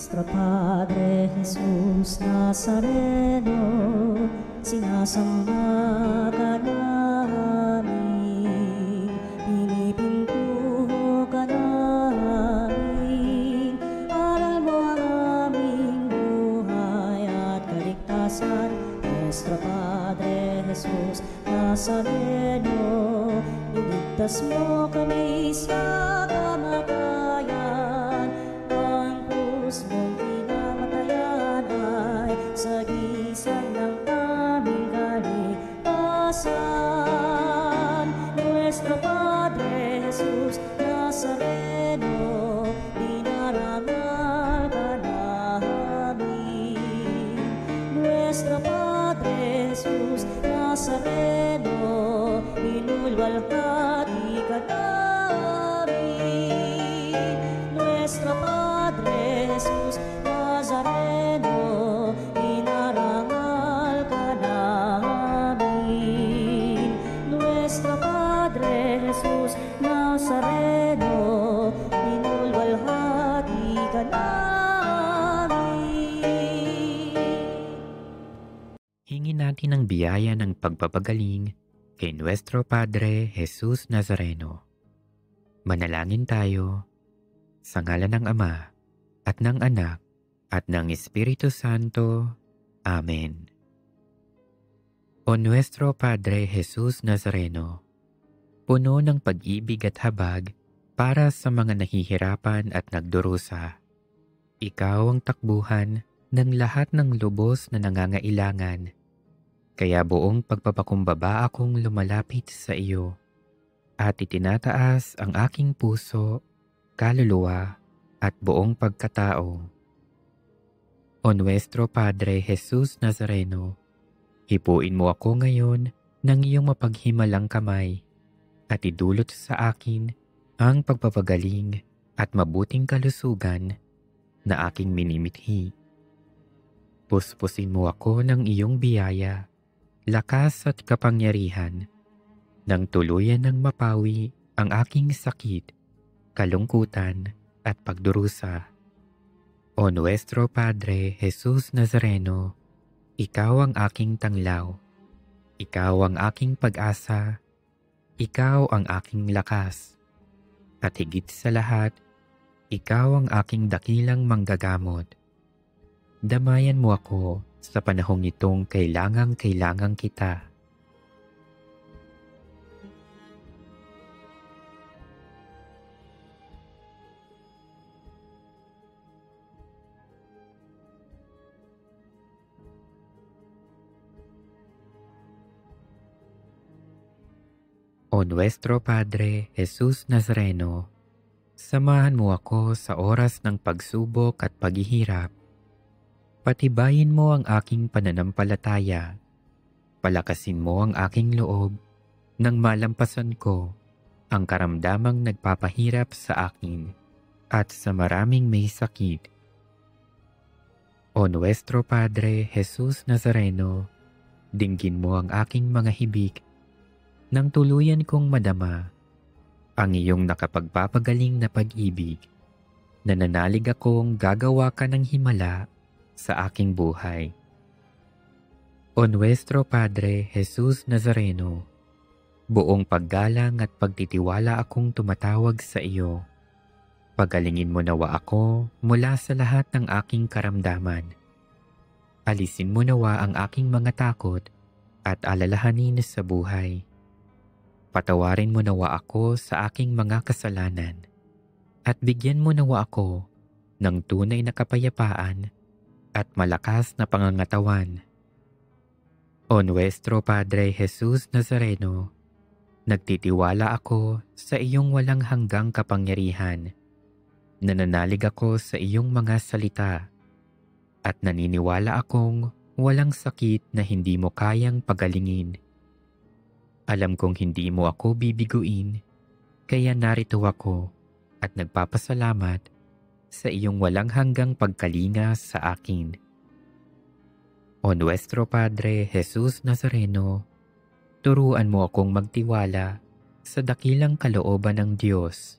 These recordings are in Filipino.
Nuestro Padre Jesús Nazareno, sinasamba ka namin, pinipintuho ka namin, aral mo ang aming buhay at kaligtasan. Nuestro Padre Jesús Nazareno, iligtas mo kami sa kamatayan, ang krus mong pinamatayan ay sagisag ng aming kaligtasan. Nuestro Padre Jesús Nazareno, dinarangal ka namin. Nuestro Padre Jesús Nazareno, inulwalhati ka namin. Nuestro Padre Jesús Nazareno, inarangal ka namin. Nuestro Padre Jesús Nazareno, inulwalhati ka namin. Hingin natin ang biyaya ng pagpapagaling kay Nuestro Padre Jesus Nazareno. Manalangin tayo sa ngalan ng Ama at ng Anak at ng Espiritu Santo. Amen. O Nuestro Padre Jesus Nazareno, puno ng pag-ibig at habag para sa mga nahihirapan at nagdurusa. Ikaw ang takbuhan ng lahat ng lubos na nangangailangan. Kaya buong pagpapakumbaba akong lumalapit sa iyo at itinataas ang aking puso, kaluluwa at buong pagkatao. O Nuestro Padre Jesus Nazareno, hipuin mo ako ngayon ng iyong mapaghimalang kamay at idulot sa akin ang pagpapagaling at mabuting kalusugan na aking minimithi. Puspusin mo ako ng iyong biyaya, lakas at kapangyarihan, nang tuluyan ng mapawi ang aking sakit, kalungkutan at pagdurusa. O Nuestro Padre Jesus Nazareno, ikaw ang aking tanglaw, ikaw ang aking pag-asa, ikaw ang aking lakas, at higit sa lahat, ikaw ang aking dakilang manggagamot. Damayan mo ako sa panahong itong kailangang kita. O Nuestro Padre Jesus Nazareno, samahan mo ako sa oras ng pagsubok at paghihirap. Patibayin mo ang aking pananampalataya. Palakasin mo ang aking loob nang malampasan ko ang karamdamang nagpapahirap sa akin at sa maraming may sakit. O Nuestro Padre Jesus Nazareno, dinggin mo ang aking mga hibik nang tuluyan kong madama ang iyong nakapagpapagaling na pag-ibig. Nananalig akong gagawa ka ng himala sa aking buhay. O Nuestro Padre Jesus Nazareno, buong paggalang at pagtitiwala akong tumatawag sa iyo. Pagalingin mo nawa ako mula sa lahat ng aking karamdaman. Alisin mo nawa ang aking mga takot at alalahanin sa buhay. Patawarin mo nawa ako sa aking mga kasalanan at bigyan mo nawa ako ng tunay na kapayapaan at malakas na pangangatawan. O Nuestro Padre Jesus Nazareno, nagtitiwala ako sa iyong walang hanggang kapangyarihan. Nananalig ako sa iyong mga salita at naniniwala akong walang sakit na hindi mo kayang pagalingin. Alam kong hindi mo ako bibiguin, kaya narito ako at nagpapasalamat sa iyong walang hanggang pagkalinga sa akin. O Nuestro Padre Jesus Nazareno, turuan mo akong magtiwala sa dakilang kalooban ng Diyos.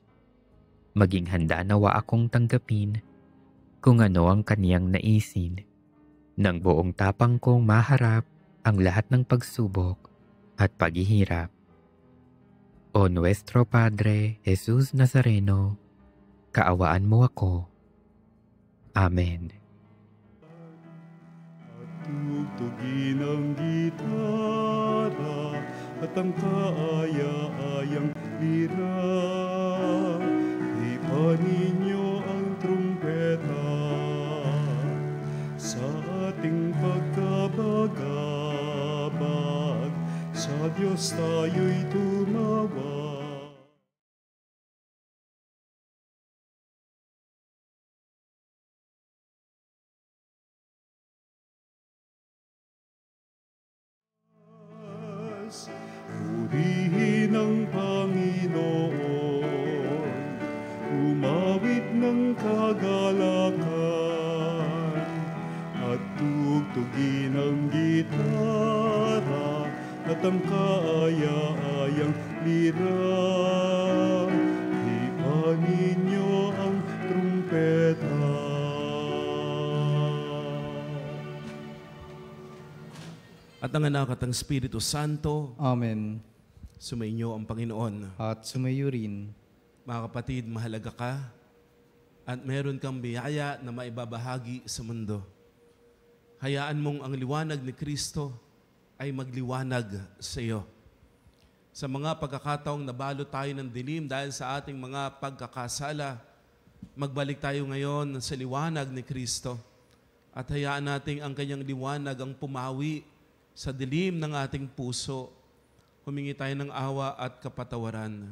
Maging handa nawa akong tanggapin kung ano ang kaniyang naisin. Nang buong tapang kong maharap ang lahat ng pagsubok at paghihirap. O Nuestro Padre Jesus Nazareno, kaawaan mo ako. Amen. Tugtugin ang gitara at ang kaaya-ayang lira. Ipanin niyo ang trumpeta sa ating pagkabagabag. Sa Diyos tayo'y tumawag. Purihin ang Panginoon, umawit ng kagalakan, at tugtugin ang gitara at ang kaaya-ayang lira. Ipanin niyo ang trumpeta. At ang Anak at ang Espiritu Santo, Amen. sumainyo ang Panginoon. At sumayo rin. Mga kapatid, mahalaga ka at meron kang biyaya na maibabahagi sa mundo. Hayaan mong ang liwanag ni Kristo ay magliwanag sa iyo. Sa mga pagkakataong nabalo tayo ng dilim dahil sa ating mga pagkakasala, magbalik tayo ngayon sa liwanag ni Kristo at hayaan natin ang kanyang liwanag ang pumawi sa dilim ng ating puso. Humingi tayo ng awa at kapatawaran.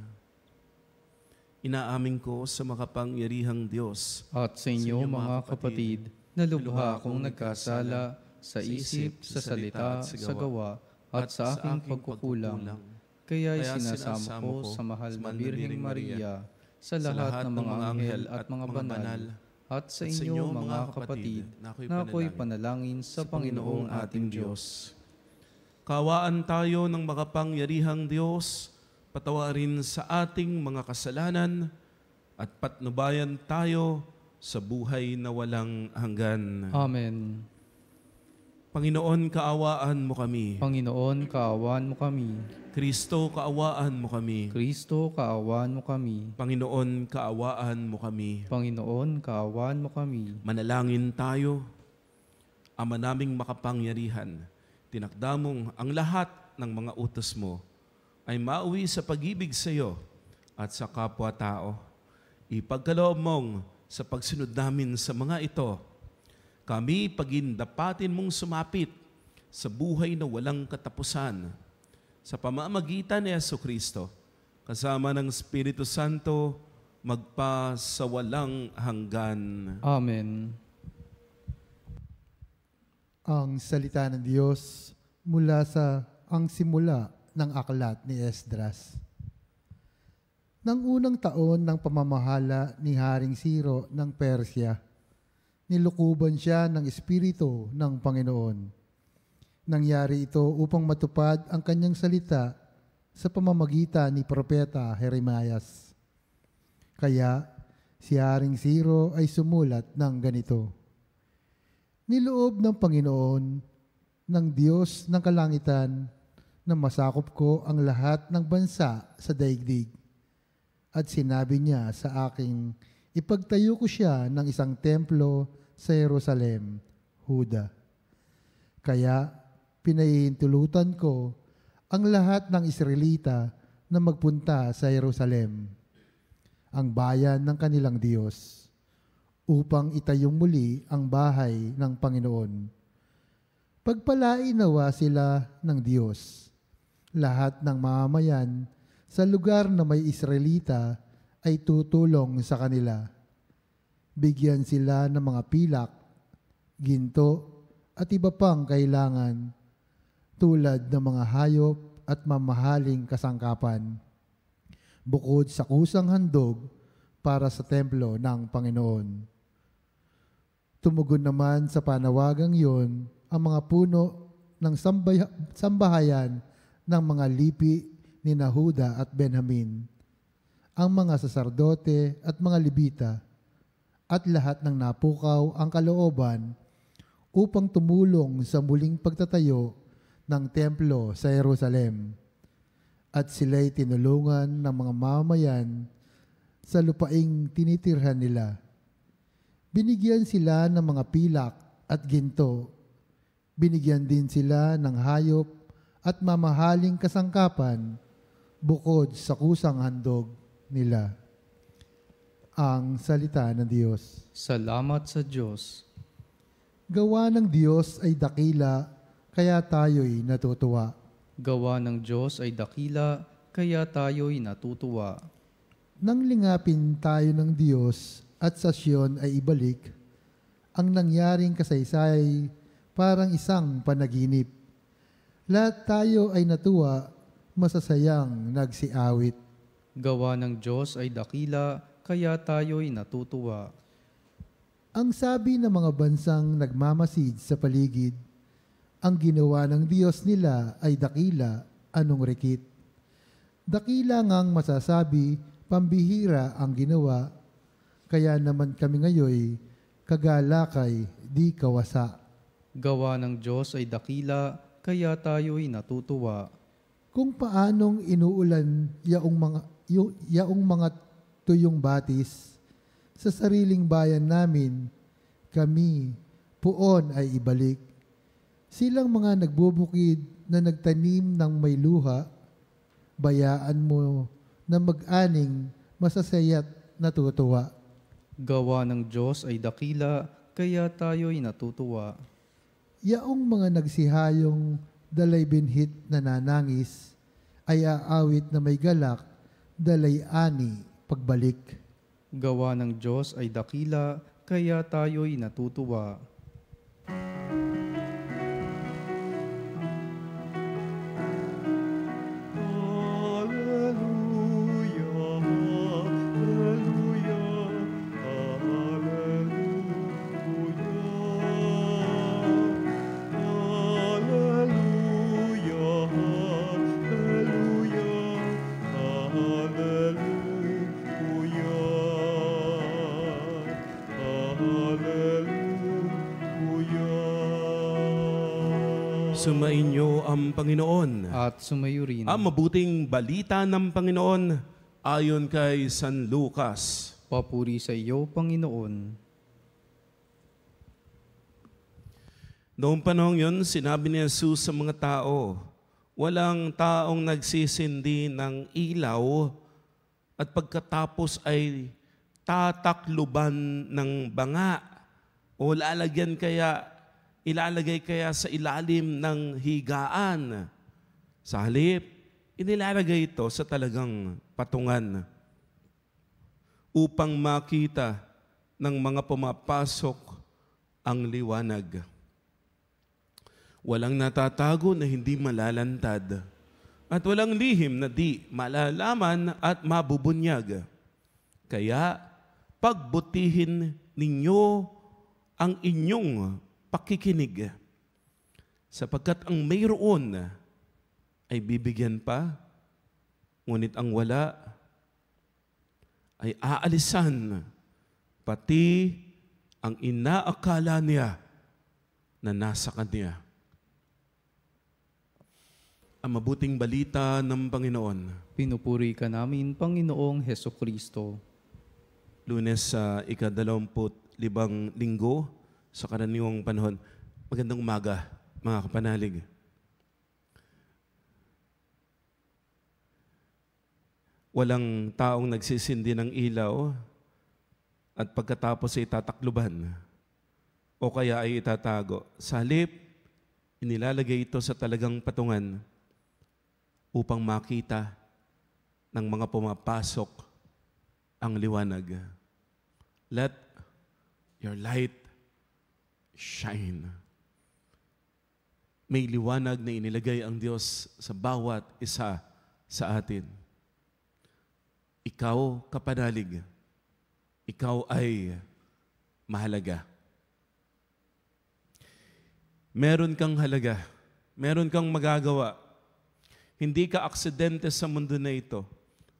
Inaamin ko sa makapangyarihang Diyos At sa inyo, mga kapatid, na lubha akong nagkasala sa isip, sa salita, sa gawa, at sa aking pagkukulang. Kaya sinasama ko sa mahal na Birheng Maria, sa lahat ng mga anghel at mga banal, at sa inyo, mga kapatid, na ako'y panalangin sa Panginoong ating Diyos. Kawaan tayo ng makapangyarihang Diyos, patawarin sa ating mga kasalanan, at patnubayan tayo sa buhay na walang hanggan. Amen. Panginoon, kaawaan mo kami. Panginoon, kaawaan mo kami. Kristo, kaawaan mo kami. Kristo, kaawaan mo kami. Panginoon, kaawaan mo kami. Panginoon, kaawaan mo kami. Manalangin tayo. Ama naming makapangyarihan, tinakda mong ang lahat ng mga utos mo ay mauwi sa pag-ibig sa iyo at sa kapwa-tao. Ipagkaloob mong sa pagsunod namin sa mga ito, kami pagindapatin mong sumapit sa buhay na walang katapusan sa pamamagitan ni Jesucristo, kasama ng Espiritu Santo, magpa sa walang hanggan. Amen. Ang salita ng Diyos mula sa ang simula ng aklat ni Esdras. Nang unang taon ng pamamahala ni Haring Ciro ng Persya, nilukuban siya ng Espiritu ng Panginoon. Nangyari ito upang matupad ang kanyang salita sa pamamagitan ni Propeta Jeremias. Kaya si Haring Ciro ay sumulat ng ganito: Niloob ng Panginoon, ng Diyos ng kalangitan, na masakop ko ang lahat ng bansa sa daigdig. At sinabi niya sa aking, ipagtayo ko siya ng isang templo sa Jerusalem, Huda. Kaya pinahihintulutan ko ang lahat ng Israelita na magpunta sa Jerusalem, ang bayan ng kanilang Diyos, upang itayong muli ang bahay ng Panginoon. Pagpalain nawa sila ng Diyos. Lahat ng mamamayan sa lugar na may Israelita ay tutulong sa kanila. Bigyan sila ng mga pilak, ginto at iba pang kailangan, tulad ng mga hayop at mamahaling kasangkapan, bukod sa kusang handog para sa templo ng Panginoon. Tumugon naman sa panawagang yon ang mga puno ng sambahayan ng mga lipi ni Huda at Benjamin, ang mga saserdote at mga Libita, at lahat ng napukaw ang kalooban upang tumulong sa muling pagtatayo ng templo sa Jerusalem. At sila'y tinulungan ng mga mamamayan sa lupaing tinitirhan nila. Binigyan sila ng mga pilak at ginto. Binigyan din sila ng hayop at mamahaling kasangkapan bukod sa kusang handog nila. Ang salita ng Diyos. Salamat sa Diyos. Gawa ng Diyos ay dakila, kaya tayo'y natutuwa. Gawa ng Diyos ay dakila, kaya tayo'y natutuwa. Nang lingapin tayo ng Diyos at sa Siyon ay ibalik, ang nangyaring kasaysay parang isang panaginip. Lahat tayo ay natuwa, masasayang nagsiawit. Gawa ng Diyos ay dakila, kaya tayo'y natutuwa. Ang sabi ng mga bansang nagmamasid sa paligid, ang ginawa ng Diyos nila ay dakila, anong rekit. Dakila ngang masasabi, pambihira ang ginawa, kaya naman kami ngayoy, kagalakay, di kawasa. Gawa ng Diyos ay dakila, kaya tayo'y natutuwa. Kung paanong inuulan yaong mga tuyong batis, sa sariling bayan namin, kami, puon ay ibalik. Silang mga nagbubukid na nagtanim ng may luha, bayaan mo na mag-aning masasaya't natutuwa. Gawa ng Diyos ay dakila, kaya tayo'y natutuwa. Yaong mga nagsihayong dalay binhit na nanangis, ay aawit na may galak, dalay ani pagbalik. Gawa ng Diyos ay dakila, kaya tayo'y natutuwa. Sumainyo ang Panginoon. At sumayo rin. Ang mabuting balita ng Panginoon ayon kay San Lucas. Papuri sa iyo, Panginoon. Noong panahon yun, sinabi ni Jesus sa mga tao, walang taong nagsisindi ng ilaw at pagkatapos ay tatakluban ng banga o ilalagay kaya sa ilalim ng higaan. Sa halip, inilalagay ito sa talagang patungan upang makita ng mga pumapasok ang liwanag. Walang natatago na hindi malalantad at walang lihim na di malalaman at mabubunyag. Kaya pagbutihin ninyo ang inyong pakikinig, sapagkat ang mayroon ay bibigyan pa, ngunit ang wala ay aalisan, pati ang inaakala niya na nasa kanya. Ang mabuting balita ng Panginoon. Pinupuri ka namin, Panginoong Hesukristo. Lunes sa ika-25 linggo sa karaniwang panahon. Magandang umaga, mga kapanalig. Walang taong nagsisindi ng ilaw at pagkatapos ay tatakluban o kaya ay itatago. Sa halip, inilalagay ito sa talagang patungan upang makita ng mga pumapasok ang liwanag. Let your light shine. May liwanag na inilagay ang Diyos sa bawat isa sa atin. Ikaw, kapanalig, ikaw ay mahalaga. Meron kang halaga. Meron kang magagawa. Hindi ka aksidente sa mundo na ito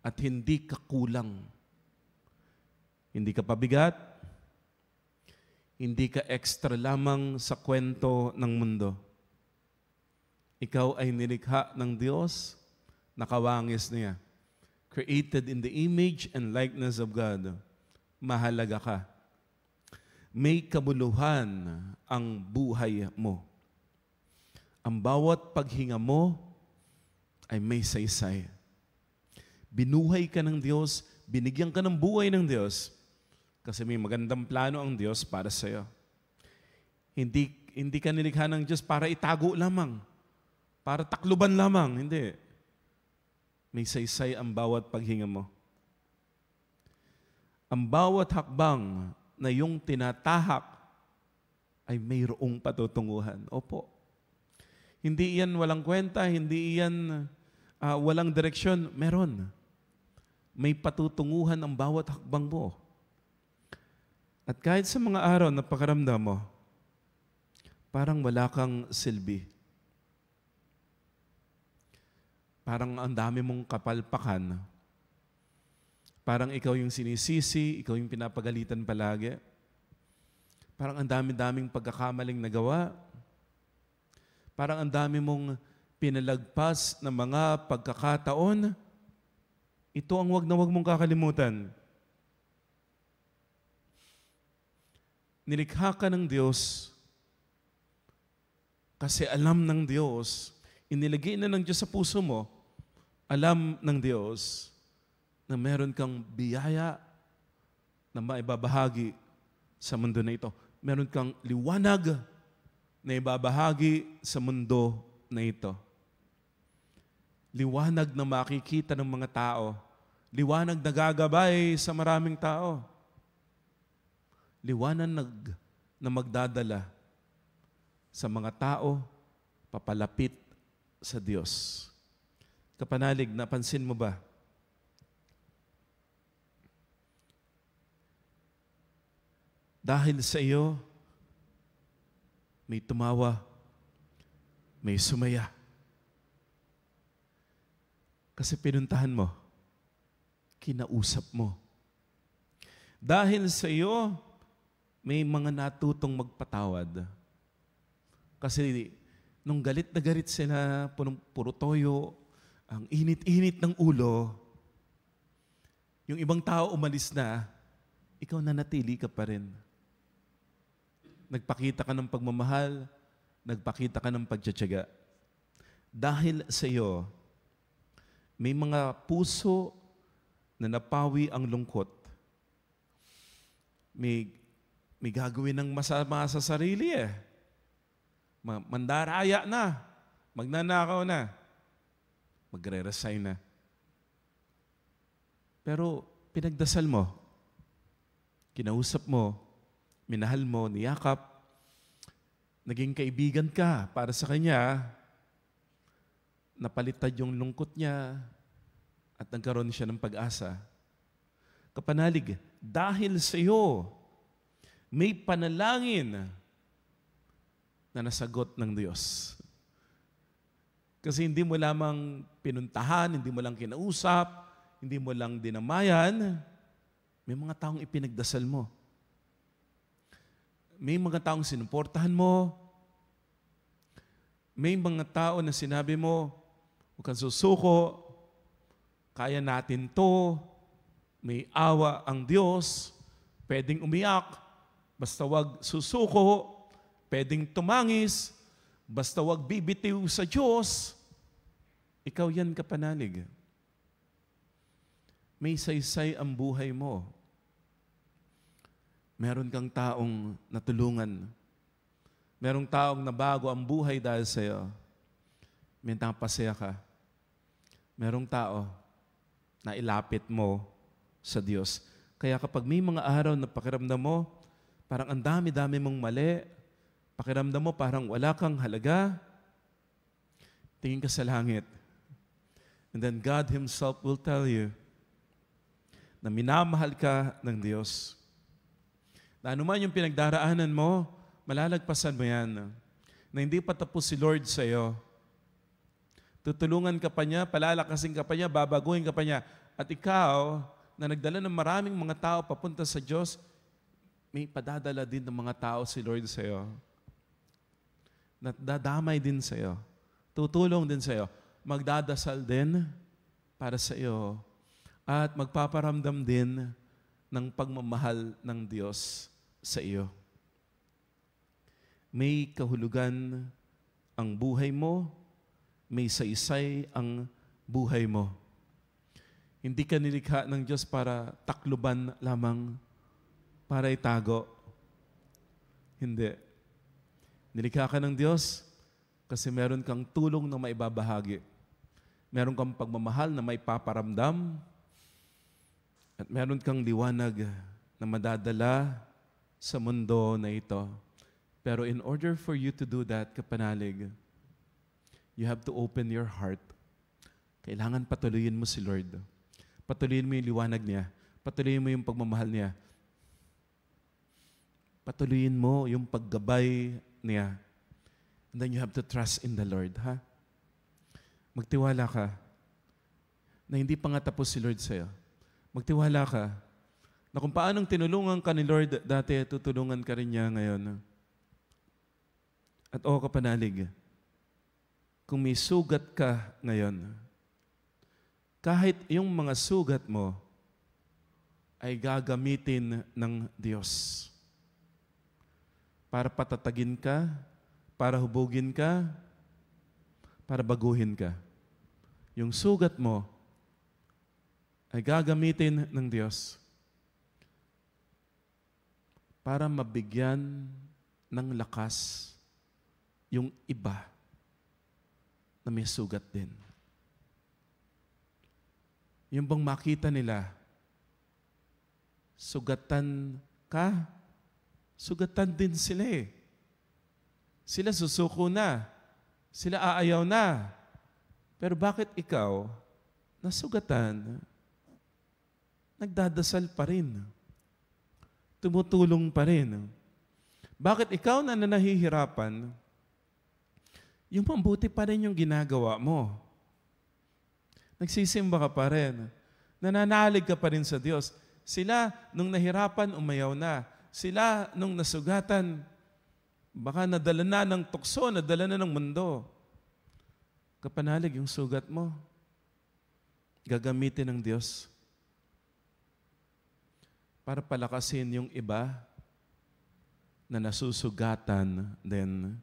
at hindi ka kulang. Hindi ka pabigat, Hindi ka extra lamang sa kwento ng mundo. Ikaw ay nilikha ng Diyos, nakawangis niya. Created in the image and likeness of God. Mahalaga ka. May kabuluhan ang buhay mo. Ang bawat paghinga mo ay may saysay. Binuhay ka ng Diyos, binigyan ka ng buhay ng Diyos, kasi may magandang plano ang Diyos para sa iyo. Hindi ka nilikha ng Diyos para itago lamang, para takluban lamang. Hindi. May saysay ang bawat paghinga mo. Ang bawat hakbang na iyong tinatahak ay mayroong patutunguhan. Opo. Hindi iyan walang kwenta, hindi iyan walang direksyon. Meron. May patutunguhan ang bawat hakbang mo. At kahit sa mga araw na pakaramdam mo, parang wala kang silbi. Parang ang dami mong kapalpakan. Parang ikaw yung sinisisi, ikaw yung pinapagalitan palagi. Parang ang dami-daming pagkakamaling nagawa. Parang ang dami mong pinalagpas na mga pagkakataon. Ito ang wag na wag mong kakalimutan. Nilikha ka ng Diyos kasi alam ng Diyos, inilagay na ng Diyos sa puso mo, alam ng Diyos na meron kang biyaya na maibabahagi sa mundo na ito. Meron kang liwanag na ibabahagi sa mundo na ito. Liwanag na makikita ng mga tao. Liwanag na gagabay sa maraming tao. Liwanag na magdadala sa mga tao papalapit sa Diyos. Kapanalig, napansin mo ba? Dahil sa iyo, may tumawa, may sumaya. Kasi pinuntahan mo, kinausap mo. Dahil sa iyo, may mga natutong magpatawad. Kasi nung galit na galit sila, puro toyo, ang init-init ng ulo, yung ibang tao umalis na, ikaw nanatili ka pa rin. Nagpakita ka ng pagmamahal, nagpakita ka ng pagtsatsaga. Dahil sa iyo, may mga puso na napawi ang lungkot. May gagawin ng masama sa sarili eh. Mandaraya na, magnanakaw na, magre-resign na. Pero pinagdasal mo, kinausap mo, minahal mo, niyakap, naging kaibigan ka para sa kanya, napalitan yung lungkot niya, at nagkaroon siya ng pag-asa. Kapanalig, dahil sa iyo, may panalangin na nasagot ng Diyos. Kasi hindi mo lamang pinuntahan, hindi mo lang kinausap, hindi mo lang dinamayan, may mga taong ipinagdasal mo. May mga taong sinuportahan mo. May mga tao na sinabi mo, huwag kang susuko, kaya natin to, may awa ang Diyos, pwedeng umiyak, basta wag susuko, pwedeng tumangis, basta wag bibitiw sa Diyos. Ikaw yan, kapanalig. May saysay ang buhay mo. Meron kang taong natulungan. Merong taong nabago ang buhay dahil sa iyo. May napasaya ka. Merong tao na ilapit mo sa Diyos. Kaya kapag may mga araw na pakiramdam mo, parang ang dami-dami mong mali, pakiramdam mo parang wala kang halaga, tingin ka sa langit. And then God Himself will tell you na minamahal ka ng Diyos. Na anuman yung pinagdaraanan mo, malalagpasan mo yan. Na hindi pa tapos si Lord sa iyo. Tutulungan ka pa niya, palalakasin ka pa niya, babaguhin ka pa niya. At ikaw, na nagdala ng maraming mga tao papunta sa Diyos, may padadala din ng mga tao si Lord sa'yo. Dadamay din sa'yo. Tutulong din sa'yo. Magdadasal din para sa'yo. At magpaparamdam din ng pagmamahal ng Diyos sa iyo. May kahulugan ang buhay mo, may saysay ang buhay mo. Hindi ka nilikha ng Diyos para takluban lamang, para itago. Hindi. Nilikha ka ng Diyos kasi meron kang tulong na maibabahagi. Meron kang pagmamahal na may paparamdam. At meron kang liwanag na madadala sa mundo na ito. Pero in order for you to do that, kapanalig, you have to open your heart. Kailangan patuloyin mo si Lord. Patuloyin mo yung liwanag niya. Patuloyin mo yung pagmamahal niya. Patuloyin mo yung paggabay niya. And then you have to trust in the Lord, ha? Magtiwala ka na hindi pa nga tapos si Lord sa'yo. Magtiwala ka na kung paanong tinulungan ka ni Lord dati, tutulungan ka rin niya ngayon. At kapanalig, kung may sugat ka ngayon, kahit yung mga sugat mo ay gagamitin ng Diyos para patatagin ka, para hubugin ka, para baguhin ka. Yung sugat mo ay gagamitin ng Diyos para mabigyan ng lakas yung iba na may sugat din. Yung bang makita nila, sugatan ka, sugatan din sila eh. Sila susuko na, sila aayaw na. Pero bakit ikaw, nasugatan, nagdadasal pa rin. Tumutulong pa rin. Bakit ikaw na nahihirapan, yung mabuti pa rin yung ginagawa mo. Nagsisimba ka pa rin. Nananalig ka pa rin sa Diyos. Sila, nung nahirapan, umayaw na. Sila, nung nasugatan, baka nadala na ng tukso, nadala na ng mundo. Kapanalig yung sugat mo. Gagamitin ng Diyos para palakasin yung iba na nasusugatan din.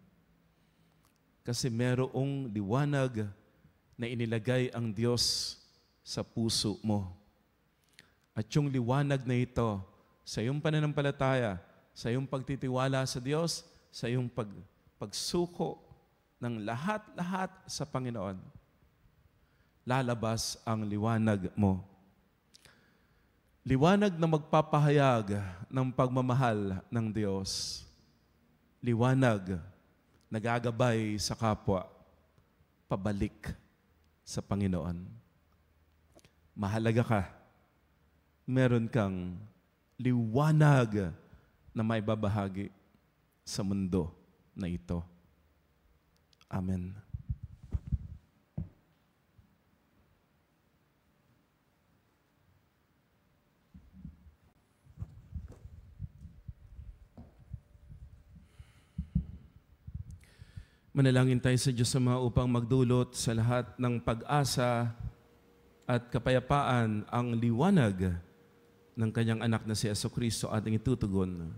Kasi merong liwanag na inilagay ang Diyos sa puso mo. At yung liwanag na ito, sa iyong pananampalataya, sa iyong pagtitiwala sa Diyos, sa iyong pagsuko ng lahat-lahat sa Panginoon, lalabas ang liwanag mo. Liwanag na magpapahayag ng pagmamahal ng Diyos. Liwanag na gagabay sa kapwa, pabalik sa Panginoon. Mahalaga ka. Meron kang liwanag na may babahagi sa mundo na ito. Amen. Manalangin tayo sa Diyos Ama upang magdulot sa lahat ng pag-asa at kapayapaan ang liwanag ng kanyang anak na si Jesucristo ating itutugon.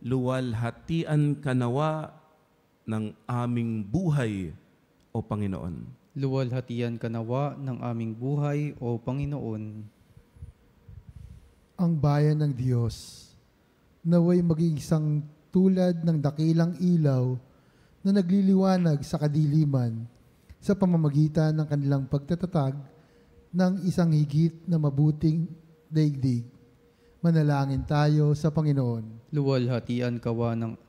Luwalhatian ka nawa ng aming buhay, O Panginoon. Luwalhatian ka nawa ng aming buhay, O Panginoon. Ang bayan ng Diyos, naway maging isang tulad ng dakilang ilaw na nagliliwanag sa kadiliman sa pamamagitan ng kanilang pagtatatag ng isang higit na mabuting daigdig. Manalangin tayo sa Panginoon. Luwalhatian ka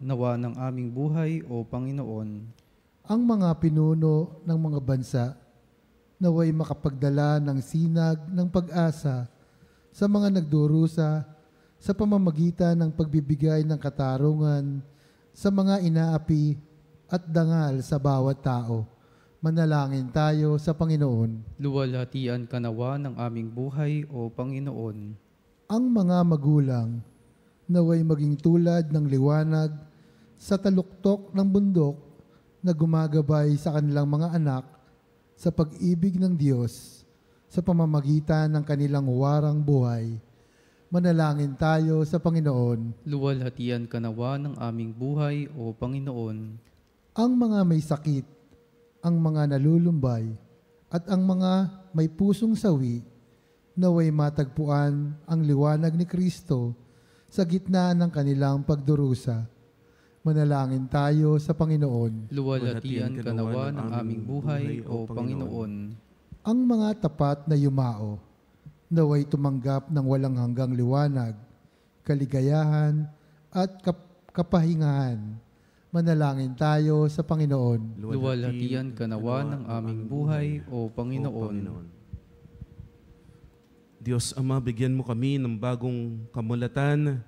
nawa ng aming buhay, O Panginoon. Ang mga pinuno ng mga bansa naway makapagdala ng sinag ng pag-asa sa mga nagdurusa sa pamamagitan ng pagbibigay ng katarungan sa mga inaapi at dangal sa bawat tao. Manalangin tayo sa Panginoon. Luwalhatian ka nawa ng aming buhay, O Panginoon. Ang mga magulang naway maging tulad ng liwanag sa taluktok ng bundok na gumagabay sa kanilang mga anak sa pag-ibig ng Diyos sa pamamagitan ng kanilang warang buhay. Manalangin tayo sa Panginoon. Luwalhatian ka nawa ng aming buhay, O Panginoon. Ang mga may sakit, ang mga nalulumbay, at ang mga may pusong sawi, naway matagpuan ang liwanag ni Kristo sa gitna ng kanilang pagdurusa. Manalangin tayo sa Panginoon. Luwalhatian ka nawa ng aming buhay, O Panginoon. Ang mga tapat na yumao, naway tumanggap ng walang hanggang liwanag, kaligayahan at kapahingahan. Manalangin tayo sa Panginoon. Luwalhatian ka nawa ng aming buhay, O Panginoon. Diyos Ama, bigyan mo kami ng bagong kamulatan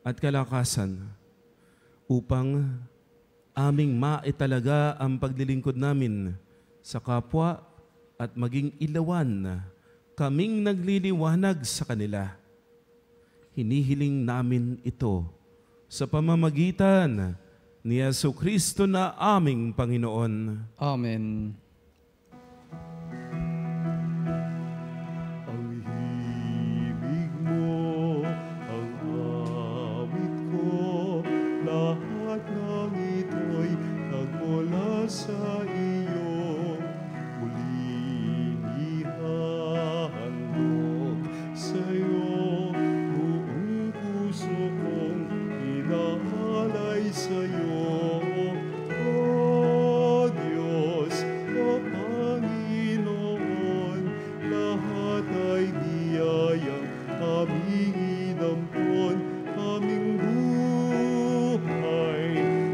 at kalakasan upang aming maitalaga ang paglilingkod namin sa kapwa at maging ilawan kaming nagliliwanag sa kanila. Hinihiling namin ito sa pamamagitan ni Jesucristo na aming Panginoon. Amen. Ang himig mo, ang awit ko, lahat ng ito'y nagmula sa iyo. Muling ihahandog sa iyo, buong puso kong inaalay sa iyo. O Diyos, O Panginoon, lahat ay biyayang aming inampon, aming buhay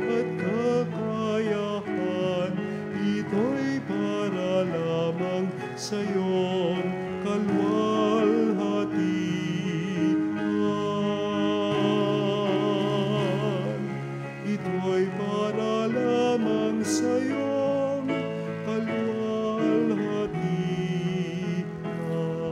at kakayahan. Ito'y para lamang sa iyong kalwalhatian. Ito'y para lamang sa iyong kalwalhatian.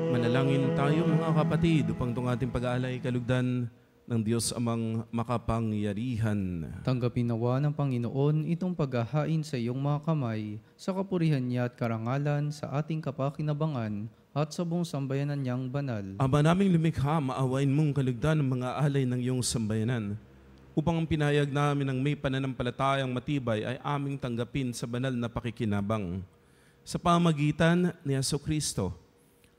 Manalangin tayo mga kapatid upang itong ating pag-aalay kalugdan ng Diyos amang makapangyarihan. Tanggapin nawa ng Panginoon itong paghahain sa iyong mga kamay, sa kapurihan niya at karangalan sa ating kapakinabangan at sa buong sambayanan niyang banal. Ama naming lumikha, maawain mong kalugdan ng mga alay ng iyong sambayanan, upang ang pinayag namin ng may pananampalatayang matibay ay aming tanggapin sa banal na pakikinabang. Sa pamagitan ni Jesucristo,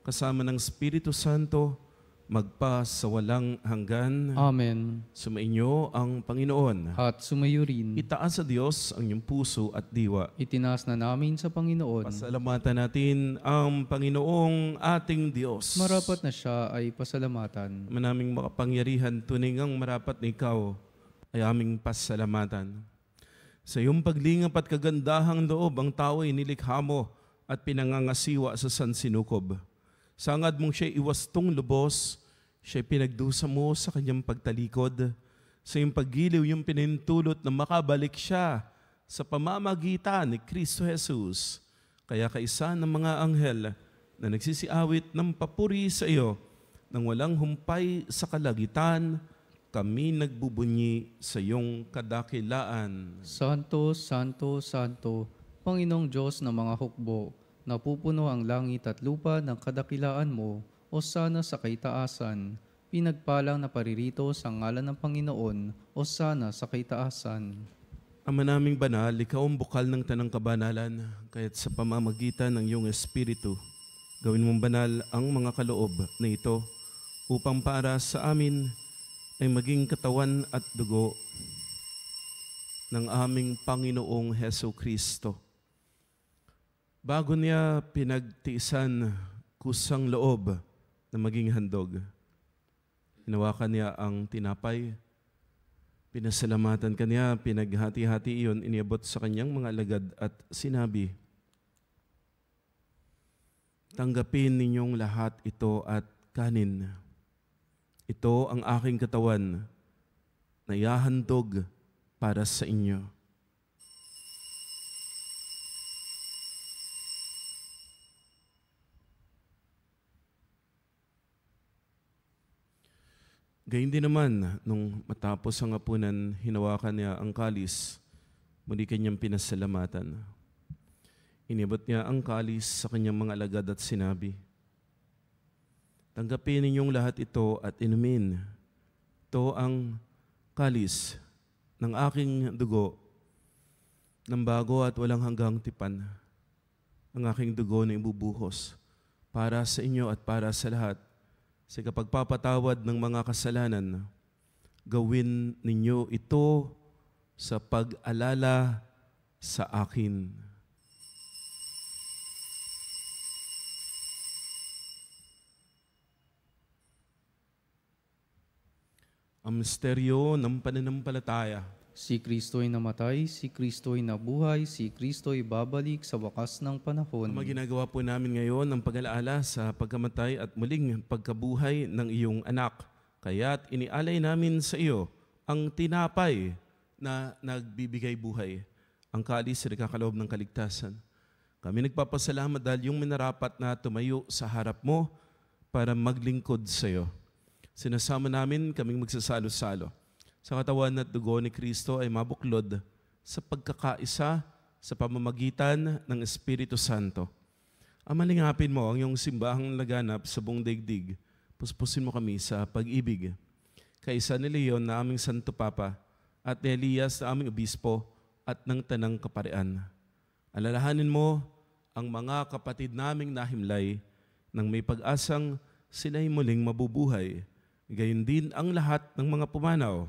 kasama ng Espiritu Santo, magpa sa walang hanggan. Amen. Sumainyo ang Panginoon. At sumayo rin. Itaas sa Diyos ang iyong puso at diwa. Itinaas na namin sa Panginoon. Pasalamatan natin ang Panginoong ating Diyos. Marapat na siya ay pasalamatan. Manaming makapangyarihan, tunay ngang marapat na ikaw ay aming pasalamatan. Sa iyong paglingap at kagandahang loob, ang tao ay nilikha mo at pinangangasiwa sa sansinukob. Sangad mong siya'y iwastong lubos, siya'y pinagdusa mo sa kanyang pagtalikod. Sa iyong paggiliw, yung pinintulot na makabalik siya sa pamamagitan ni Kristo Jesus. Kaya kaisa ng mga anghel na nagsisiawit ng papuri sa iyo, nang walang humpay sa kalagitan, kami nagbubunyi sa iyong kadakilaan. Santo, Santo, Santo, Panginoong Diyos ng mga hukbo, napupuno ang langit at lupa ng kadakilaan mo, o sana sa kaitaasan. Pinagpalang na paririto sa ngalan ng Panginoon, o sana sa kaitaasan. Ama naming banal, ikaw ang bukal ng tanang kabanalan, kaya't sa pamamagitan ng iyong Espiritu, gawin mong banal ang mga kaloob na ito, upang para sa amin ay maging katawan at dugo ng aming Panginoong Heso Kristo. Bago niya pinagtiisan kusang loob na maging handog, hinawakan niya ang tinapay, pinasalamatan kanya, pinaghati-hati iyon, iniabot sa kanyang mga alagad at sinabi, tanggapin ninyong lahat ito at kanin. Ito ang aking katawan na ihahandog para sa inyo. Gayun din naman, nung matapos ang hapunan, hinawakan niya ang kalis, muli kanyang pinasalamatan. Inibot niya ang kalis sa kanyang mga alagad at sinabi, "Tanggapin ninyong lahat ito at inumin. Ito ang kalis ng aking dugo, ng bago at walang hanggang tipan, ang aking dugo na ibubuhos para sa inyo at para sa lahat. Sa kapagpapatawad ng mga kasalanan, gawin ninyo ito sa pag-alala sa akin." Ang misteryo ng pananampalataya. Si Kristo'y namatay, si Kristo'y nabuhay, si Kristo'y babalik sa wakas ng panahon. Ang mga ginagawa po namin ngayon ang pag-alaala sa pagkamatay at muling pagkabuhay ng iyong anak. Kaya't inialay namin sa iyo ang tinapay na nagbibigay buhay, ang kalis na nagkakaloob ng kaligtasan. Kami nagpapasalamat dahil yung minarapat na tumayo sa harap mo para maglingkod sa iyo. Sinasama namin kaming magsasalo-salo sa katawan at dugo ni Kristo ay mabuklod sa pagkakaisa sa pamamagitan ng Espiritu Santo. Amalingapin mo ang iyong simbahang laganap sa buong daigdig. Puspusin mo kami sa pag-ibig. Kaisa ni Leon na aming Santo Papa at ni Elias na aming Obispo at ng Tanang Kaparian. Alalahanin mo ang mga kapatid naming nahimlay nang may pag-asang sila'y muling mabubuhay. Gayon din ang lahat ng mga pumanaw.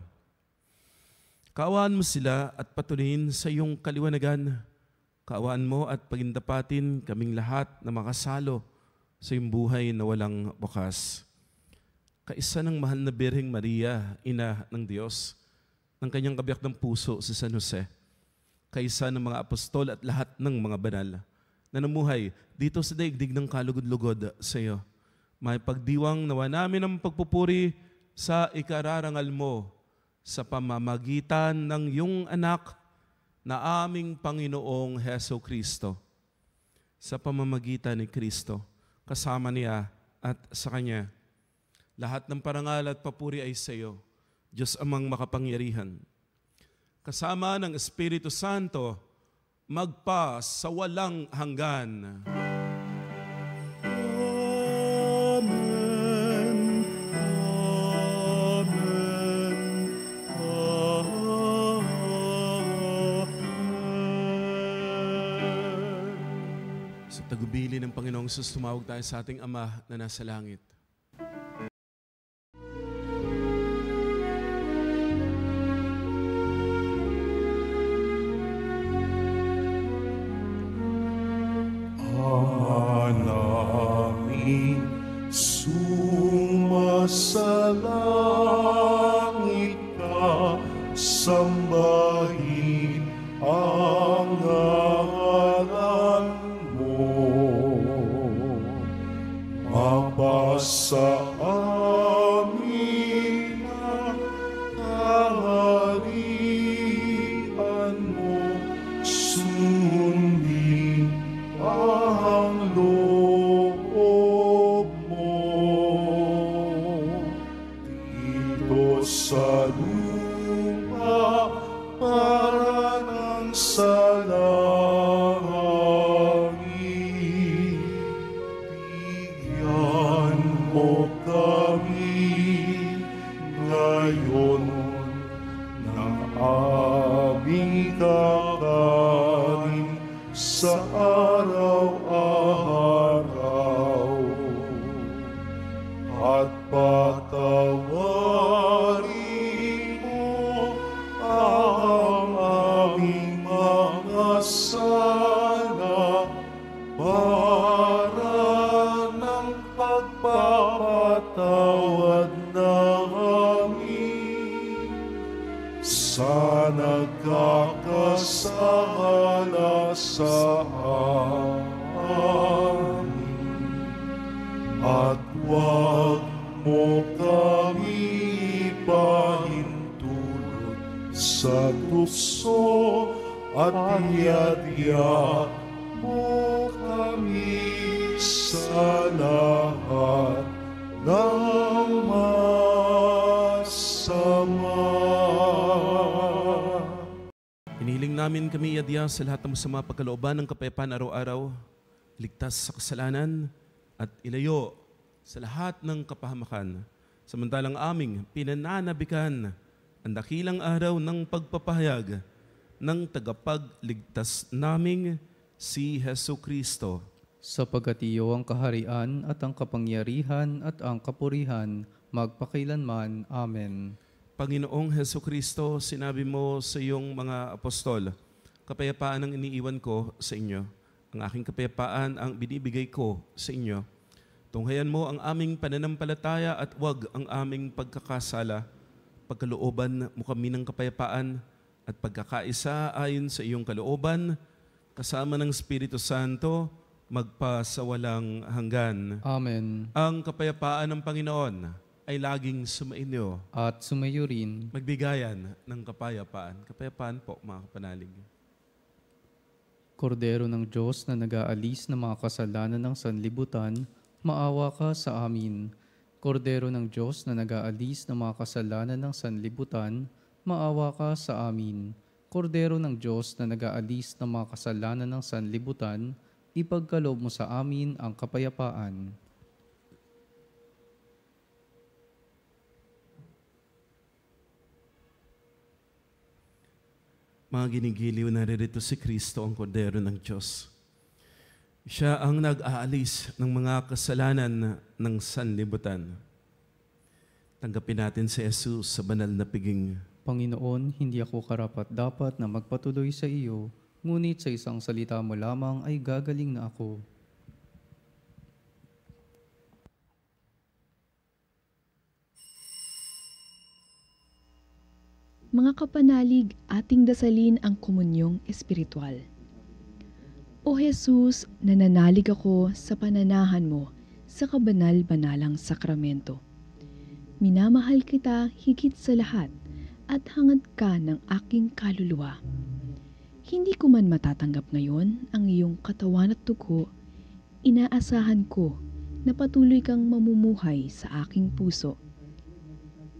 Kaawaan mo sila at patuloyin sa iyong kaliwanagan. Kaawaan mo at pagindapatin kaming lahat na makasalo sa iyong buhay na walang wakas. Kaisa ng mahal na Birheng Maria, Ina ng Diyos, ng kanyang kabiyak ng puso si San Jose. Kaisa ng mga apostol at lahat ng mga banal na namuhay dito sa daigdig ng kalugod-lugod sa iyo. May pagdiwang nawa namin ang pagpupuri sa ikararangal mo sa pamamagitan ng iyong anak na aming Panginoong Heso Kristo. Sa pamamagitan ni Kristo, kasama niya at sa Kanya, lahat ng parangal at papuri ay sa iyo, Diyos amang makapangyarihan. Kasama ng Espiritu Santo, magpa sa walang hanggan. Tagubili ng Panginoong Jesus, tumawag tayo sa ating Ama na nasa langit. Ama namin, sumasalangit ka, sambahin ang ngalan mo. Mapasa amin ang kaharian mo, sundin ang loob mo. Dito sa lupa para ng sa langit, bigyan mo kami ngayon ng aming kakanin sa araw-araw, at patawarin mo ang aming mga sala para ng pagpapatawad namin sa nagkakasala sa amin. At huwag mo kami ipahintulot sa tukso, at iadya mo kami sa lahat ng mali. Hinihiling namin kami iadya sa lahat ng masama pagkalooban ng kapayapaan araw-araw, ligtas sa kasalanan at ilayo sa lahat ng kapahamakan. Samantalang aming pinananabikan ang dakilang araw ng pagpapahayag ng tagapagligtas naming si Hesu Kristo. Sapagkat iyo ang kaharian at ang kapangyarihan at ang kapurihan magpakailanman. Amen. Panginoong Hesu Kristo, sinabi mo sa iyong mga apostol, kapayapaan ang iniiwan ko sa inyo. Ang aking kapayapaan ang binibigay ko sa inyo. Tunghayan mo ang aming pananampalataya at huwag ang aming pagkakasala. Pagkalooban mo kami ng kapayapaan at pagkakaisa ayon sa iyong kalooban, kasama ng Espiritu Santo, magpasawalang hanggan. Amen. Ang kapayapaan ng Panginoon ay laging sumainyo. At sumayo rin. Magbigayan ng kapayapaan. Kapayapaan po, mga kapanalig. Kordero ng Diyos na nag-aalis ng mga kasalanan ng sanlibutan, maawa ka sa amin. Kordero ng Diyos na nag-aalis ng mga kasalanan ng sanlibutan, maawa ka sa amin. Kordero ng Diyos na nag-aalis ng mga kasalanan ng sanlibutan, ipagkaloob mo sa amin ang kapayapaan. Mga ginigiliw, naririto si Kristo, ang Kordero ng Diyos. Siya ang nag-aalis ng mga kasalanan ng sanlibutan. Tanggapin natin si Jesus sa banal na piging. Panginoon, hindi ako karapat-dapat na magpatuloy sa iyo, ngunit sa isang salita mo lamang ay gagaling na ako. Mga kapanalig, ating dasalin ang komunyong espiritual. O Jesus, nananalig ako sa pananahan mo sa kabanal-banalang sakramento. Minamahal kita higit sa lahat at hangad ka ng aking kaluluwa. Hindi ko man matatanggap ngayon ang iyong katawan at dugo, inaasahan ko na patuloy kang mamumuhay sa aking puso.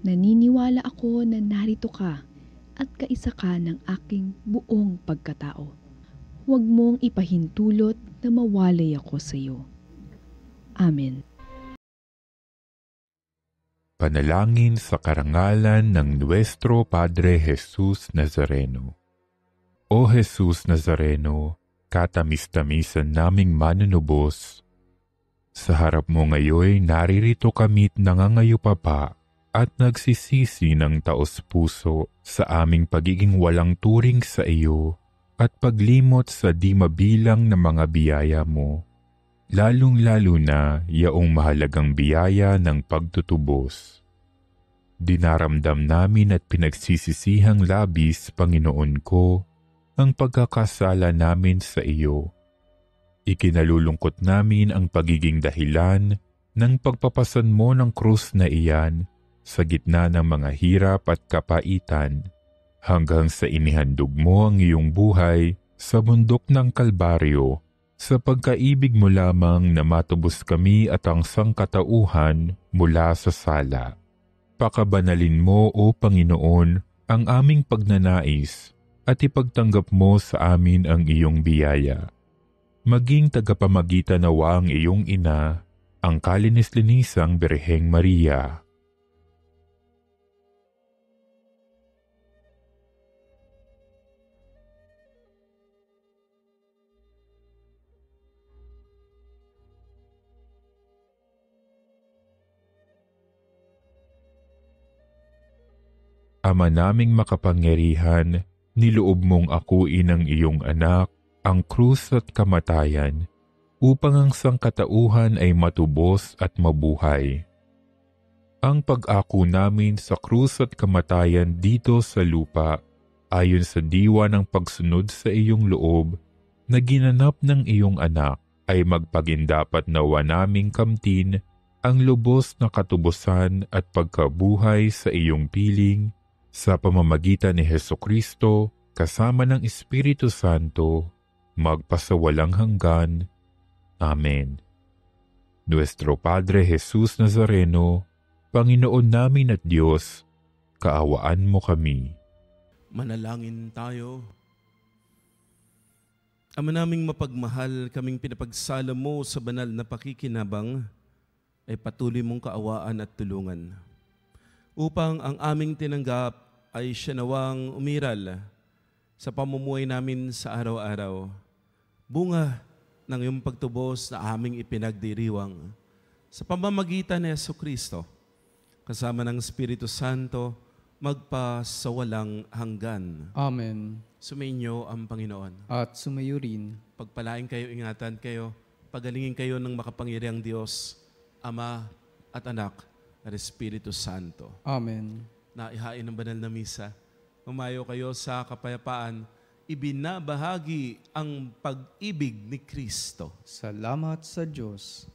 Naniniwala ako na narito ka at kaisa ka ng aking buong pagkatao. Huwag mong ipahintulot na mawalay ako sa iyo. Amen. Panalangin sa karangalan ng Nuestro Padre Jesus Nazareno. O Jesus Nazareno, katamis-tamisan naming manunubos, sa harap mo ngayon naririto kami't nangangayupapa at nagsisisi ng taos-puso sa aming pagiging walang turing sa iyo at paglimot sa di mabilang na mga biyaya mo, lalong-lalo na yaong mahalagang biyaya ng pagtutubos. Dinaramdam namin at pinagsisisihang labis, Panginoon ko, ang pagkakasala namin sa iyo. Ikinalulungkot namin ang pagiging dahilan ng pagpapasan mo ng krus na iyan sa gitna ng mga hirap at kapaitan, hanggang sa inihandog mo ang iyong buhay sa bundok ng Kalbaryo, sa pagkaibig mo lamang na matubos kami at ang sangkatauhan mula sa sala. Pakabanalin mo, O Panginoon, ang aming pagnanais at ipagtanggap mo sa amin ang iyong biyaya. Maging tagapamagitan nawa ang iyong ina, ang kalinis-linisang Birheng Maria. Ama naming makapangyarihan, niloob mong akuin ang iyong anak, ang krus at kamatayan, upang ang sangkatauhan ay matubos at mabuhay. Ang pag-ako namin sa krus at kamatayan dito sa lupa, ayon sa diwa ng pagsunod sa iyong loob, na ginanap ng iyong anak, ay magpagindapat nawa naming kamtin ang lubos na katubusan at pagkabuhay sa iyong piling, sa pamamagitan ni Hesukristo, kasama ng Espiritu Santo, magpasawalang hanggan. Amen. Nuestro Padre Jesus Nazareno, Panginoon namin at Diyos, kaawaan mo kami. Manalangin tayo. Ama naming mapagmahal, kaming pinapagsala mo sa banal na pakikinabang, ay patuloy mong kaawaan at tulungan. Upang ang aming tinanggap ay siya nawang umiral sa pamumuhay namin sa araw-araw. Bunga ng iyong pagtubos na aming ipinagdiriwang sa pamamagitan ni Jesucristo, kasama ng Espiritu Santo, magpasawalang hanggan. Amen. Sumainyo ang Panginoon. At sumayo rin. Pagpalain kayo, ingatan kayo, pagalingin kayo ng makapangyarihang Diyos, Ama at Anak at Espiritu Santo. Amen. Naihain ng banal na misa, umayo kayo sa kapayapaan, ibinabahagi ang pag-ibig ni Kristo. Salamat sa Diyos.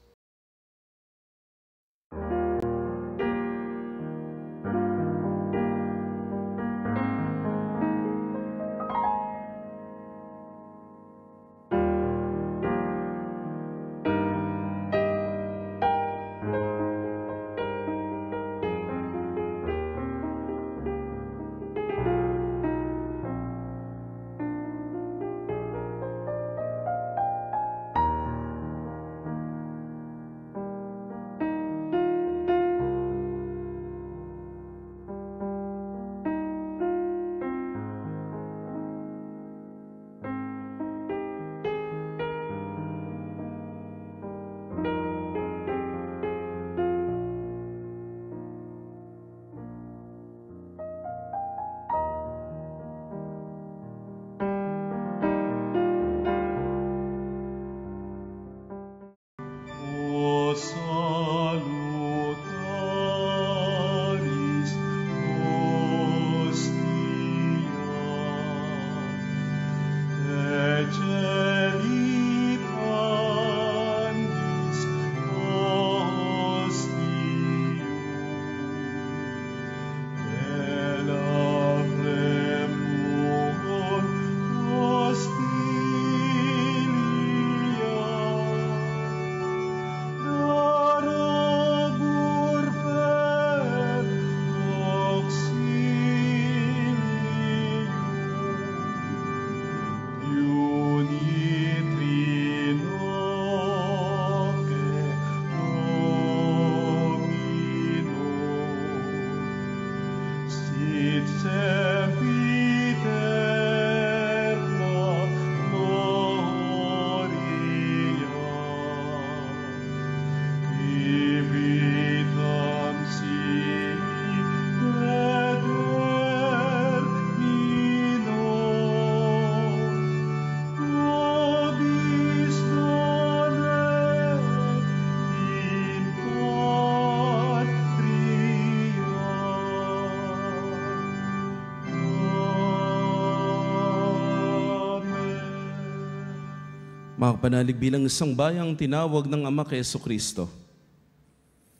Makapanalig bilang isang bayang tinawag ng Ama kay Jesucristo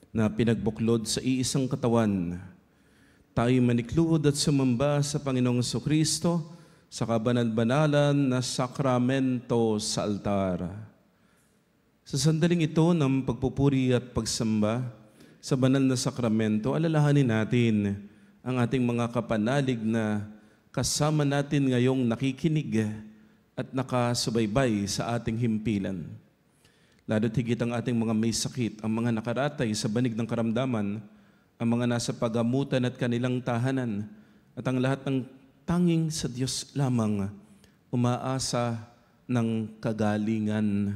na pinagbuklod sa iisang katawan, tayo manikluhod at sumamba sa Panginoong Jesucristo sa kabanal-banalan na sakramento sa altar. Sa sandaling ito ng pagpupuri at pagsamba sa banal na sakramento, alalahanin natin ang ating mga kapanalig na kasama natin ngayong nakikinig at nakasubaybay sa ating himpilan. Lalo't higit ang ating mga may sakit, ang mga nakaratay sa banig ng karamdaman, ang mga nasa pagamutan at kanilang tahanan, at ang lahat ng tanging sa Diyos lamang umaasa ng kagalingan.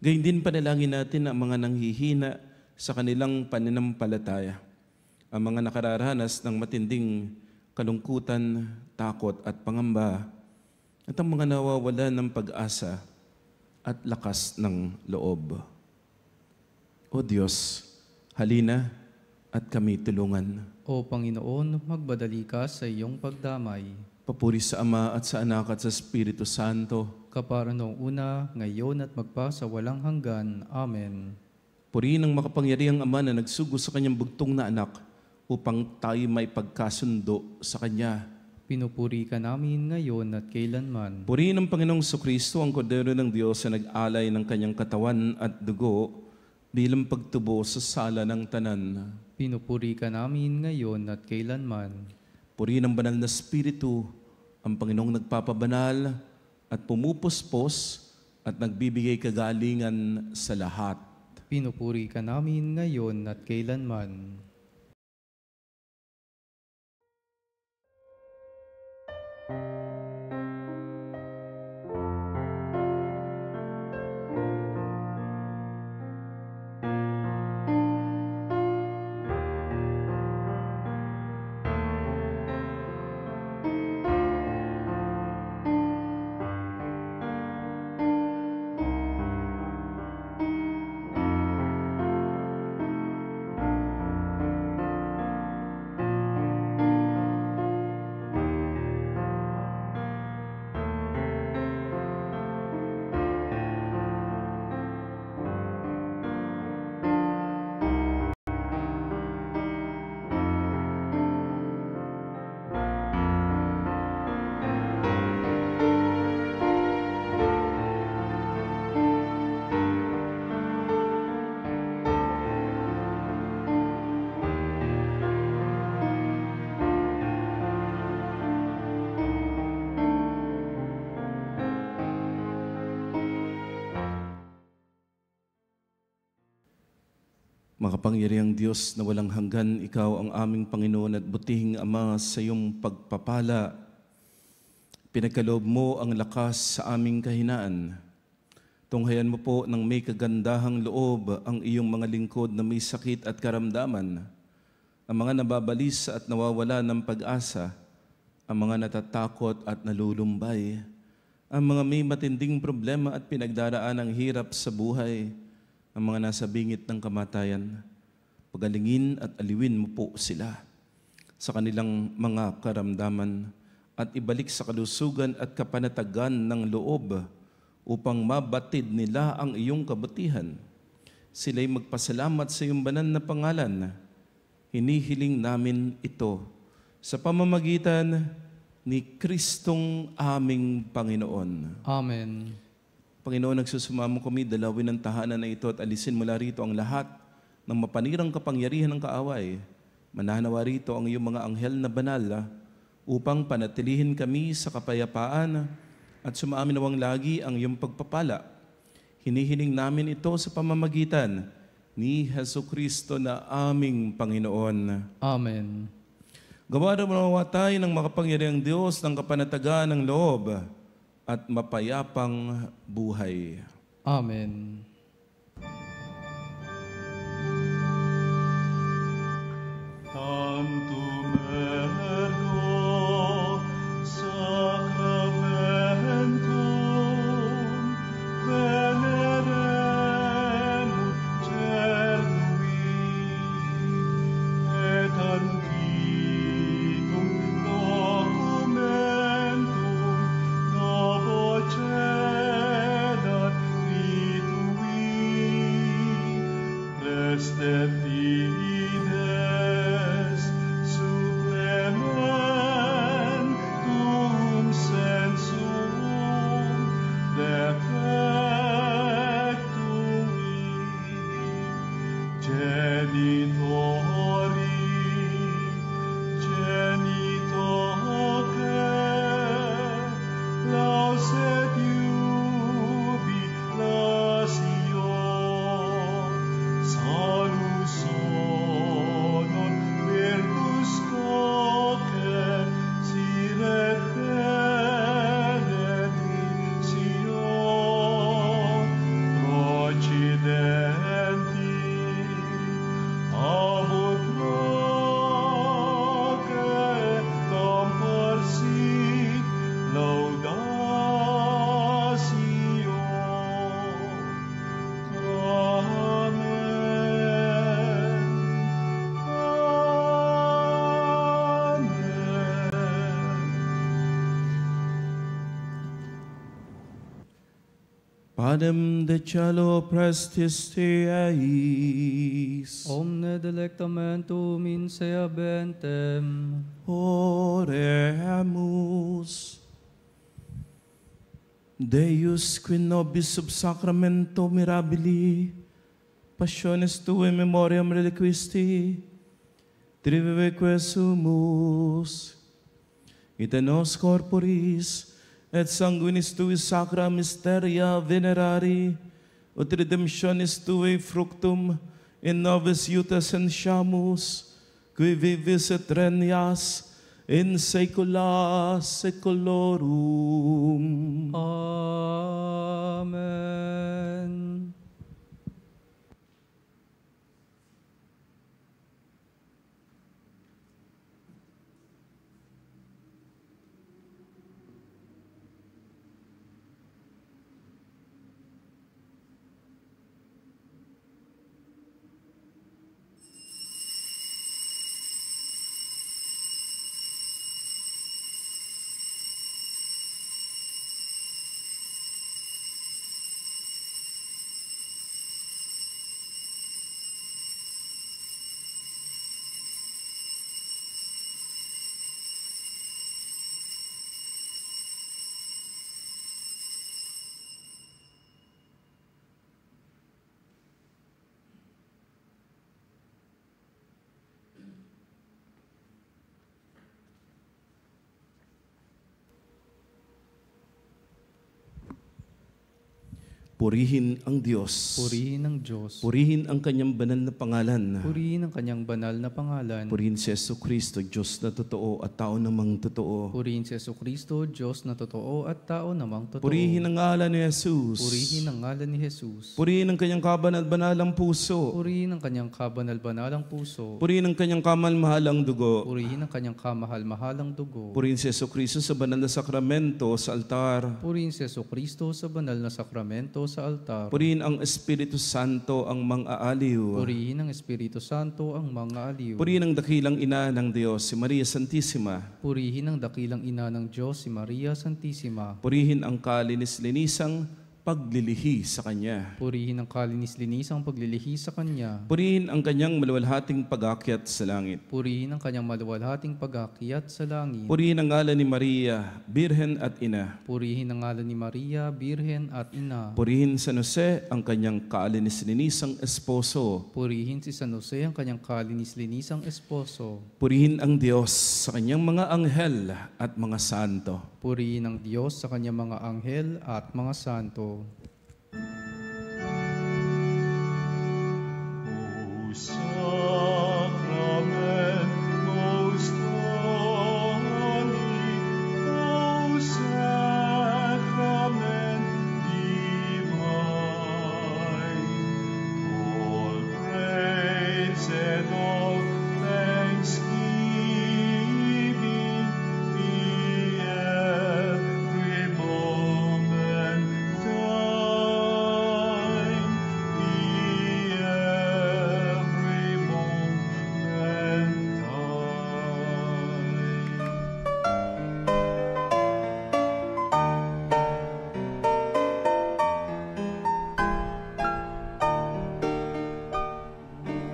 Gayun din panalangin natin ang mga nanghihina sa kanilang pananampalataya, ang mga nakararanas ng matinding kalungkutan, takot at pangamba, at ang mga nawawalan ng pag-asa at lakas ng loob. O Diyos, halina at kami tulungan. O Panginoon, magbadali ka sa iyong pagdamay. Papuri sa Ama at sa Anak at sa Espiritu Santo. Kapara noong una, ngayon at magpa sa walang hanggan. Amen. Purihin ang makapangyarihang Ama na nagsugo sa kanyang bugtong na anak upang tayo may pagkasundo sa Kanya. Pinupuri ka namin ngayon at kailanman. Purihin ang Panginoong Jesucristo, ang Kordero ng Diyos na nag-alay ng kanyang katawan at dugo bilang pagtubo sa sala ng tanan. Pinupuri ka namin ngayon at kailanman. Purihin ang banal na Espiritu, ang Panginoong nagpapabanal at pumupuspos at nagbibigay kagalingan sa lahat. Pinupuri ka namin ngayon at kailanman. Makapangyarihang Diyos na walang hanggan, Ikaw ang aming Panginoon at butihing Ama, sa iyong pagpapala. Pinagkaloob mo ang lakas sa aming kahinaan. Tunghayan mo po ng may kagandahang loob ang iyong mga lingkod na may sakit at karamdaman, ang mga nababalisa at nawawala ng pag-asa, ang mga natatakot at nalulumbay, ang mga may matinding problema at pinagdaraan ng hirap sa buhay, ang mga nasa bingit ng kamatayan. Pagalingin at aliwin mo po sila sa kanilang mga karamdaman at ibalik sa kalusugan at kapanatagan ng loob upang mabatid nila ang iyong kabutihan. Sila'y magpasalamat sa iyong banal na pangalan. Hinihiling namin ito sa pamamagitan ni Kristong aming Panginoon. Amen. Panginoon, nagsusumamo kami, dalawin ang tahanan na ito at alisin mula rito ang lahat ng mapanirang kapangyarihan ng kaaway. Mananawa rito ang iyong mga anghel na banal upang panatilihin kami sa kapayapaan at sumaamin nawang lagi ang iyong pagpapala. Hinihiling namin ito sa pamamagitan ni Jesucristo na aming Panginoon. Amen. Gawa nawa tayo ng makapangyarihang Diyos ng kapanatagan ng loob at mapayapang buhay. Amen. Tantum ergo sacramentum veneremur cernui et antiquum documentum novo cedat ritui prestet fides supplementum sensum defectui genitori genitoque lauset jubilatio salus honor virtus coque siret benedictio procidenti abut proque comparsit laudatio. Amen. Padem de cielo prestis te eis. Omne delectamentum in se habentem. Oremus. Deus qui nobis sub sacramento mirabili passiones tuae memoriam reliquisti triviveque sumus et nos corporis et sanguinis Tui sacra mysteria venerari, ut redemptionis Tui fructum in nobis iutas enshamus, qui vivis et regnas in saecula saeculorum. Amen. Purihin ang Diyos. Purihin ang Diyos. Purihin ang kanyang banal na pangalan. Purihin ang kanyang banal na pangalan. Purihin si Jesucristo, Diyos na totoo at tao namang totoo. Purihin si Jesucristo, Diyos na totoo at tao namang totoo. Purihin ang ngalan ni Jesus. Purihin ang ngalan ni Jesus. Purihin ang kanyang kabanal-banalang puso. Purihin ang kanyang kabanal-banalang puso. Purihin ang kanyang kamal-mahalang dugo. Purihin ang kanyang kamahal-mahalang dugo. Purihin si Jesucristo sa banal na sakramento sa altar. Purihin si Jesucristo sa banal na sakramento sa altar. Purihin ang Espiritu Santo ang mang-aaliw. Purihin ang Espiritu Santo ang mga aliw. Purihin ang dakilang ina ng Diyos, si Maria Santissima. Purihin ang dakilang ina ng Diyos, si Maria Santissima. Purihin ang kalinis-linisang paglilihi sa Kanya. Purihin ang kalinis-linisang paglilihi sa Kanya. Purihin ang kanyang maluwalhating pag-akyat sa langit. Purihin ang kanyang maluwalhating pag-akyat sa langit. Purihin ang ngalan ni Maria, Birhen at Ina. Purihin ang ngalan ni Maria, Birhen at Ina. Purihin San Jose ang kanyang kalinis-linisang esposo. Purihin si San Jose ang kanyang kalinis-linisang esposo. Purihin ang Diyos sa kanyang mga anghel at mga santo. Purihin ang Diyos sa kanyang mga anghel at mga santo. O Sacrament most holy, O Sacrament divine, all praise and all thanksgiving be every moment thine, be every moment thine.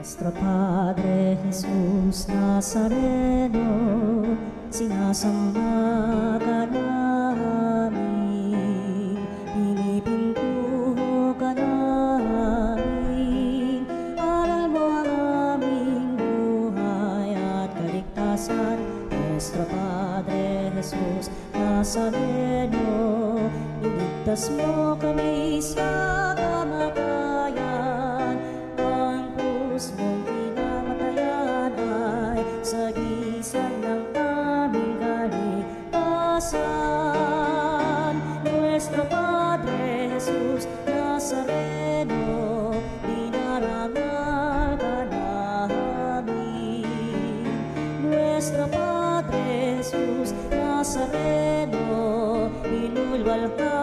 Nuestro Padre Jesús Nazareno, sinasamba ka namin, pinipintuho ka namin, aral mo ang aming buhay at kaligtasan. Nuestro Padre Jesús Nazareno, iligtas mo kami sa kamatayan, ang krus mong pinamatayan ay sagisag ng aming kaligtasan. Nuestro Padre Jesus Nazareno, dinarangal ka namin. Nuestro Padre Jesus Nazareno, inulwalhati